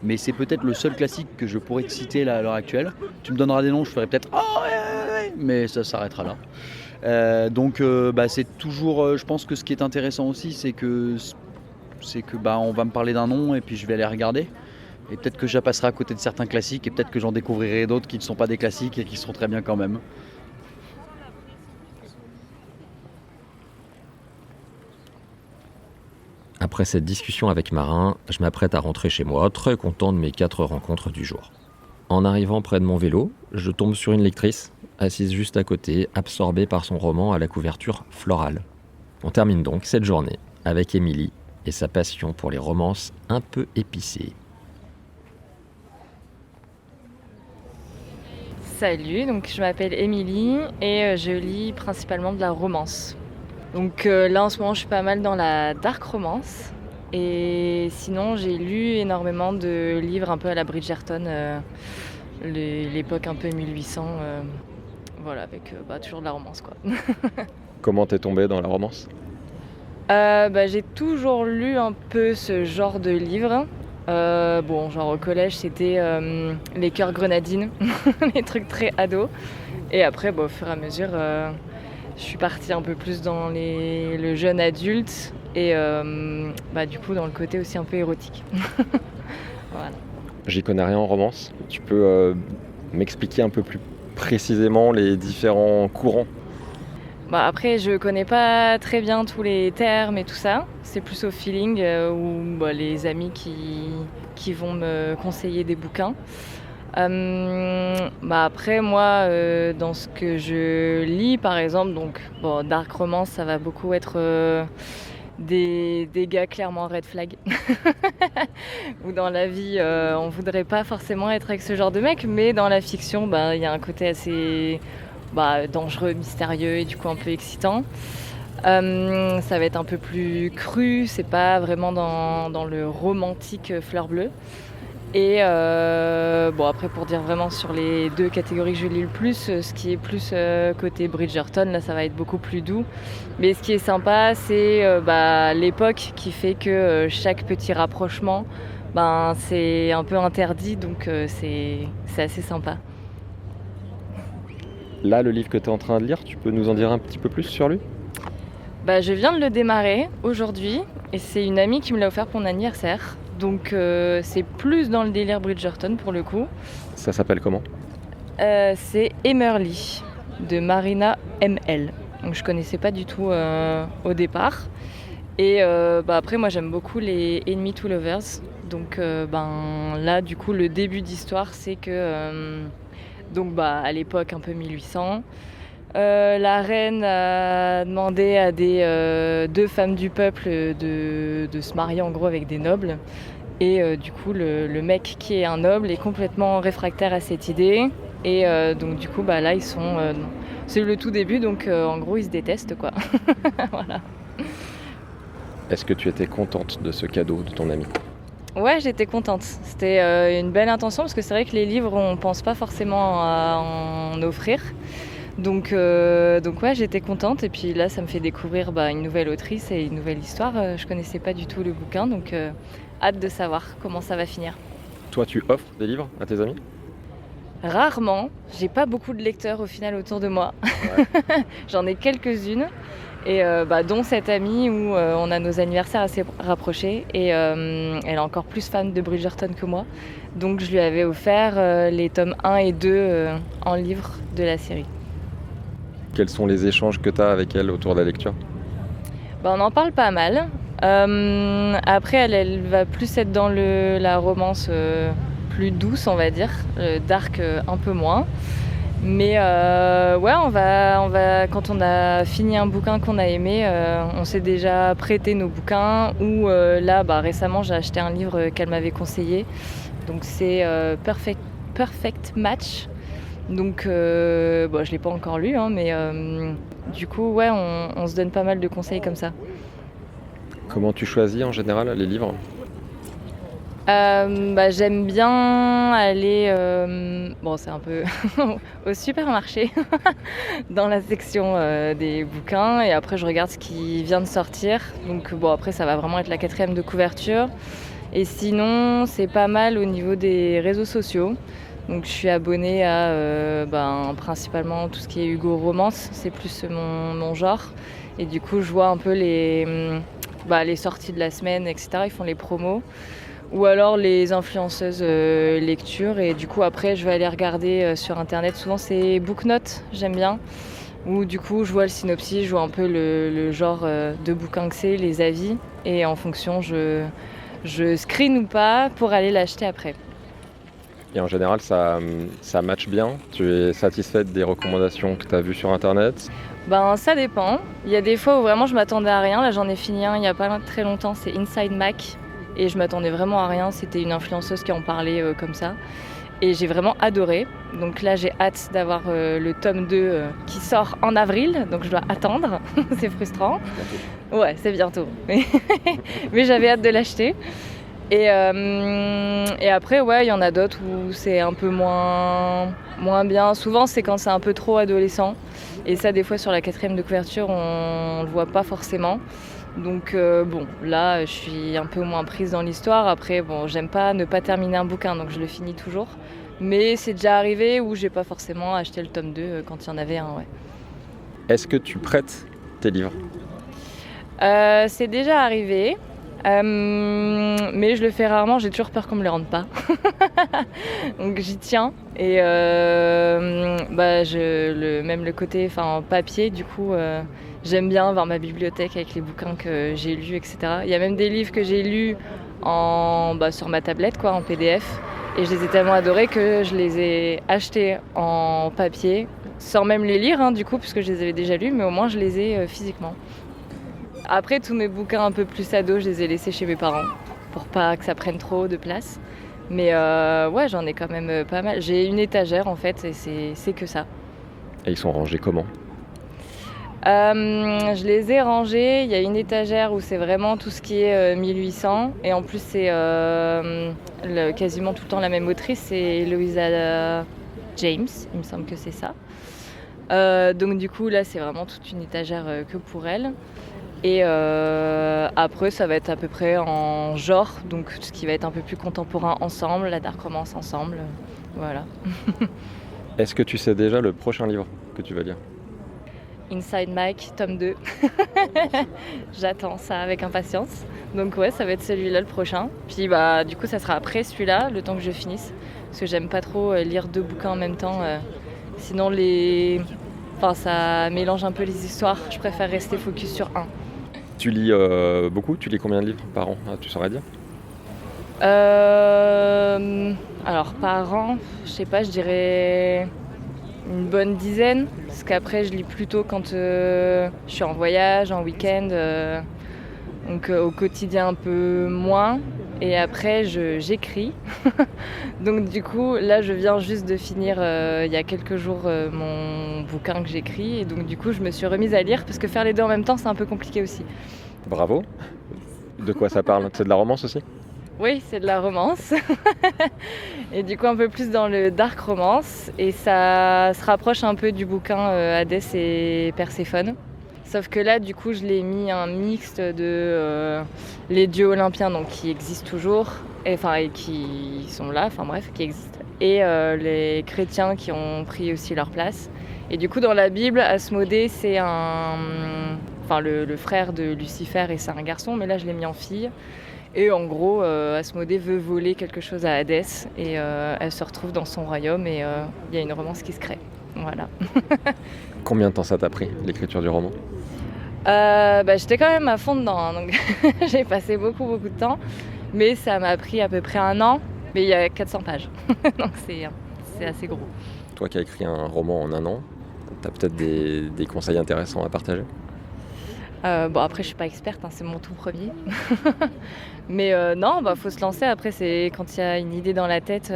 Mais c'est peut-être le seul classique que je pourrais te citer là, à l'heure actuelle. Tu me donneras des noms, je ferai peut-être oh ouais, mais ça s'arrêtera là. Donc c'est toujours, je pense que ce qui est intéressant aussi, c'est que on va me parler d'un nom et puis je vais aller regarder. Et peut-être que je passerai à côté de certains classiques et peut-être que j'en découvrirai d'autres qui ne sont pas des classiques et qui seront très bien quand même. Après cette discussion avec Marin, je m'apprête à rentrer chez moi, très content de mes 4 rencontres du jour. En arrivant près de mon vélo, je tombe sur une lectrice, assise juste à côté, absorbée par son roman à la couverture florale. On termine donc cette journée avec Émilie et sa passion pour les romances un peu épicées. Salut, donc je m'appelle Émilie et je lis principalement de la romance. Donc là en ce moment je suis pas mal dans la dark romance et sinon j'ai lu énormément de livres un peu à la Bridgerton, l'époque un peu 1800, voilà avec toujours de la romance quoi. Comment t'es tombée dans la romance ? J'ai toujours lu un peu ce genre de livres. Genre au collège c'était les cœurs grenadines, les trucs très ados. Et après au fur et à mesure je suis partie un peu plus dans le jeune adulte et du coup dans le côté aussi un peu érotique. Voilà. J'y connais rien en romance. Tu peux m'expliquer un peu plus précisément les différents courants ? Après je connais pas très bien tous les termes et tout ça. C'est plus au feeling ou les amis qui vont me conseiller des bouquins. Après moi dans ce que je lis par exemple dark romance ça va beaucoup être des gars clairement red flag ou dans la vie on voudrait pas forcément être avec ce genre de mec mais dans la fiction il y a un côté assez dangereux, mystérieux et du coup un peu excitant. Ça va être un peu plus cru, c'est pas vraiment dans le romantique fleur bleue. Et après pour dire vraiment sur les 2 catégories que je lis le plus, ce qui est plus côté Bridgerton, là ça va être beaucoup plus doux. Mais ce qui est sympa c'est l'époque qui fait que chaque petit rapprochement c'est un peu interdit donc c'est assez sympa. Là, le livre que tu es en train de lire, tu peux nous en dire un petit peu plus sur lui ? Je viens de le démarrer aujourd'hui et c'est une amie qui me l'a offert pour mon anniversaire. Donc c'est plus dans le délire Bridgerton pour le coup. Ça s'appelle comment ? C'est Emerly de Marina M.L. Donc je connaissais pas du tout au départ. Et après moi j'aime beaucoup les Enemy to Lovers. Donc là du coup le début d'histoire c'est que à l'époque un peu 1800. La reine a demandé à des 2 femmes du peuple de se marier en gros avec des nobles. Et du coup, le mec qui est un noble est complètement réfractaire à cette idée. Et donc du coup, là, ils sont... c'est le tout début, donc en gros, ils se détestent, quoi. Voilà. Est-ce que tu étais contente de ce cadeau de ton ami ? Ouais, j'étais contente. C'était une belle intention, parce que c'est vrai que les livres, on pense pas forcément à en offrir. Donc ouais, j'étais contente et puis là ça me fait découvrir une nouvelle autrice et une nouvelle histoire. Je connaissais pas du tout le bouquin donc hâte de savoir comment ça va finir. Toi tu offres des livres à tes amis ? Rarement, j'ai pas beaucoup de lecteurs au final autour de moi. Ouais. J'en ai quelques-unes et dont cette amie où on a nos anniversaires assez rapprochés et elle est encore plus fan de Bridgerton que moi. Donc je lui avais offert les tomes 1 et 2 en livre de la série. Quels sont les échanges que tu as avec elle autour de la lecture ? On en parle pas mal. Après, elle va plus être dans la romance plus douce, on va dire. Le dark, un peu moins. Mais on va, quand on a fini un bouquin qu'on a aimé, on s'est déjà prêté nos bouquins. Ou là, récemment, j'ai acheté un livre qu'elle m'avait conseillé. Donc c'est Perfect Match. Donc je ne l'ai pas encore lu, mais du coup, ouais, on se donne pas mal de conseils comme ça. Comment tu choisis en général les livres ? J'aime bien aller, c'est un peu au supermarché, dans la section des bouquins, et après je regarde ce qui vient de sortir. Donc après ça va vraiment être la 4e de couverture. Et sinon c'est pas mal au niveau des réseaux sociaux. Donc je suis abonnée à principalement tout ce qui est Hugo Romance, c'est plus mon genre. Et du coup je vois un peu les sorties de la semaine, etc. Ils font les promos. Ou alors les influenceuses lecture, et du coup après je vais aller regarder sur internet, souvent c'est Booknote, j'aime bien, où du coup je vois le synopsis, je vois un peu le genre de bouquin que c'est, les avis, et en fonction je screen ou pas pour aller l'acheter après. Et en général, ça match bien. Tu es satisfaite des recommandations que tu as vues sur internet? Ça dépend, il y a des fois où vraiment je m'attendais à rien. Là j'en ai fini un il n'y a pas très longtemps, c'est Inside Mac. Et je m'attendais vraiment à rien, c'était une influenceuse qui en parlait comme ça. Et j'ai vraiment adoré. Donc là j'ai hâte d'avoir le tome 2 qui sort en avril, donc je dois attendre, c'est frustrant. Ouais, c'est bientôt. Mais j'avais hâte de l'acheter. Et après, il y en a d'autres où c'est un peu moins bien. Souvent c'est quand c'est un peu trop adolescent. Et ça des fois sur la 4e de couverture on le voit pas forcément. Donc là je suis un peu moins prise dans l'histoire. Après j'aime pas ne pas terminer un bouquin, donc je le finis toujours. Mais c'est déjà arrivé où j'ai pas forcément acheté le tome 2 quand il y en avait un, ouais. Est-ce que tu prêtes tes livres? C'est déjà arrivé, mais je le fais rarement, j'ai toujours peur qu'on me les rende pas. Donc j'y tiens. Et même le côté papier, du coup j'aime bien avoir ma bibliothèque avec les bouquins que j'ai lus, etc. Il y a même des livres que j'ai lus sur ma tablette, en PDF. Et je les ai tellement adorés que je les ai achetés en papier, sans même les lire, du coup, puisque je les avais déjà lus, mais au moins je les ai physiquement. Après, tous mes bouquins un peu plus ados, je les ai laissés chez mes parents, pour pas que ça prenne trop de place. Mais j'en ai quand même pas mal. J'ai une étagère, en fait, et c'est que ça. Et ils sont rangés comment? Je les ai rangés. Il y a une étagère où c'est vraiment tout ce qui est 1800. Et en plus, c'est quasiment tout le temps la même autrice. C'est Louisa James, il me semble que c'est ça. Donc du coup, là, c'est vraiment toute une étagère que pour elle. Et après, ça va être à peu près en genre. Donc ce qui va être un peu plus contemporain ensemble, la dark romance ensemble. Voilà. Est-ce que tu sais déjà le prochain livre que tu vas lire? Inside Mac, tome 2. J'attends ça avec impatience. Donc ouais, ça va être celui-là le prochain. Puis du coup, ça sera après celui-là, le temps que je finisse. Parce que j'aime pas trop lire 2 bouquins en même temps. Sinon, ça mélange un peu les histoires. Je préfère rester focus sur un. Tu lis beaucoup? Tu lis combien de livres par an? Tu saurais dire? Alors par an, je sais pas, je dirais une bonne dizaine, parce qu'après je lis plutôt quand je suis en voyage, en week-end, donc au quotidien un peu moins, et après j'écris. Donc du coup là je viens juste de finir il y a quelques jours mon bouquin que j'écris, et donc du coup je me suis remise à lire, parce que faire les deux en même temps c'est un peu compliqué aussi. Bravo. De quoi ça parle? C'est de la romance aussi? Oui, c'est de la romance. Et du coup, un peu plus dans le dark romance. Et ça se rapproche un peu du bouquin Hadès et Perséphone. Sauf que là, du coup, je l'ai mis un mixte de les dieux olympiens, donc qui existent toujours, et qui sont là, qui existent, et les chrétiens qui ont pris aussi leur place. Et du coup, dans la Bible, Asmodée, c'est le frère de Lucifer, et c'est un garçon, mais là, je l'ai mis en fille. Et en gros, Asmodée veut voler quelque chose à Hadès, et elle se retrouve dans son royaume, et il y a une romance qui se crée. Voilà. Combien de temps ça t'a pris, l'écriture du roman? J'étais quand même à fond dedans, donc j'ai passé beaucoup de temps. Mais ça m'a pris à peu près 1 an, mais il y a 400 pages, donc c'est assez gros. Toi qui as écrit un roman en 1 an, t'as peut-être des conseils intéressants à partager? Après je suis pas experte, c'est mon tout premier. Mais non, faut se lancer. Après c'est quand il y a une idée dans la tête,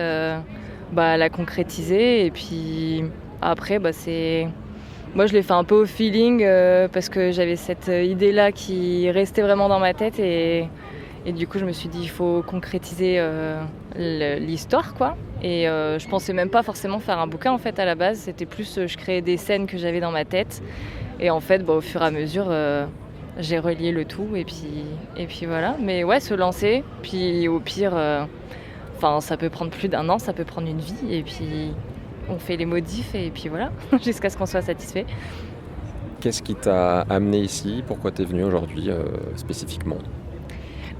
la concrétiser. Et puis après moi je l'ai fait un peu au feeling, parce que j'avais cette idée là qui restait vraiment dans ma tête, et Et du coup, je me suis dit, il faut concrétiser l'histoire, quoi. Et je pensais même pas forcément faire un bouquin, en fait, à la base. C'était plus, je créais des scènes que j'avais dans ma tête. Et en fait, au fur et à mesure, j'ai relié le tout. Et puis voilà. Mais ouais, se lancer. Puis au pire, ça peut prendre plus d'1 an, ça peut prendre une vie. Et puis, on fait les modifs. Et puis voilà, jusqu'à ce qu'on soit satisfait. Qu'est-ce qui t'a amené ici? Pourquoi t'es venu aujourd'hui spécifiquement?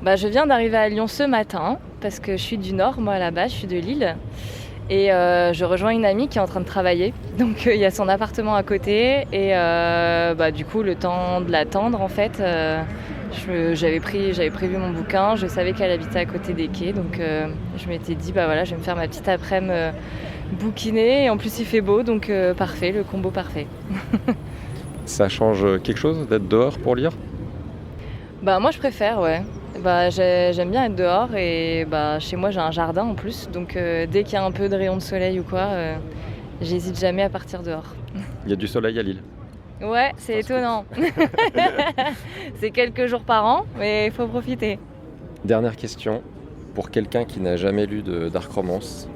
Je viens d'arriver à Lyon ce matin parce que je suis du Nord, moi à la base, je suis de Lille. Et je rejoins une amie qui est en train de travailler. Donc il y a son appartement à côté et du coup le temps de l'attendre en fait, j'avais prévu mon bouquin, je savais qu'elle habitait à côté des quais. Donc je m'étais dit je vais me faire ma petite après-midi bouquinée et en plus il fait beau donc parfait, le combo parfait. Ça change quelque chose d'être dehors pour lire? Moi je préfère, ouais. J'aime bien être dehors et chez moi j'ai un jardin en plus, donc dès qu'il y a un peu de rayon de soleil ou quoi, j'hésite jamais à partir dehors. Il y a du soleil à Lille? Ouais, c'est étonnant. C'est quelques jours par an, mais il faut profiter. Dernière question, pour quelqu'un qui n'a jamais lu de dark romance,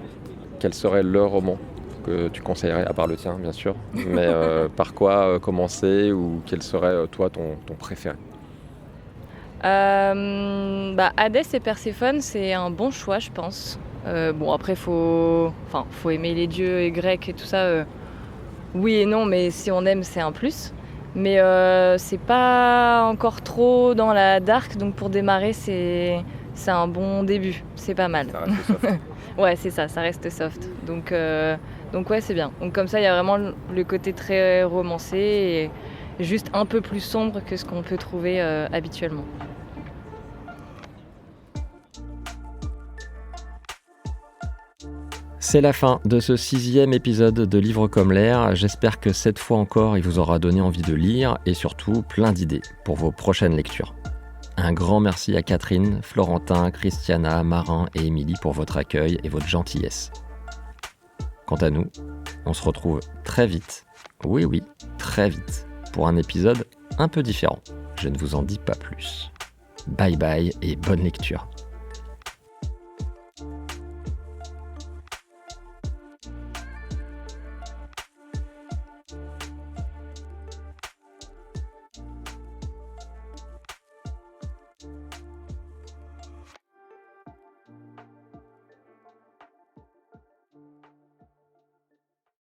quel serait le roman que tu conseillerais, à part le tien bien sûr, mais par quoi commencer ou quel serait toi ton préféré? Hadès et Perséphone, c'est un bon choix, je pense. Après, faut aimer les dieux grecs et tout ça. Oui et non, mais si on aime, c'est un plus. Mais c'est pas encore trop dans la dark, donc pour démarrer, c'est un bon début. C'est pas mal. Ça reste soft. Ouais, c'est ça reste soft. Donc ouais, c'est bien. Donc comme ça, il y a vraiment le côté très romancé et juste un peu plus sombre que ce qu'on peut trouver habituellement. C'est la fin de ce 6e épisode de Livres comme l'air. J'espère que cette fois encore, il vous aura donné envie de lire et surtout plein d'idées pour vos prochaines lectures. Un grand merci à Catherine, Florentin, Christiana, Marin et Émilie pour votre accueil et votre gentillesse. Quant à nous, on se retrouve très vite, oui, très vite, pour un épisode un peu différent. Je ne vous en dis pas plus. Bye bye et bonne lecture.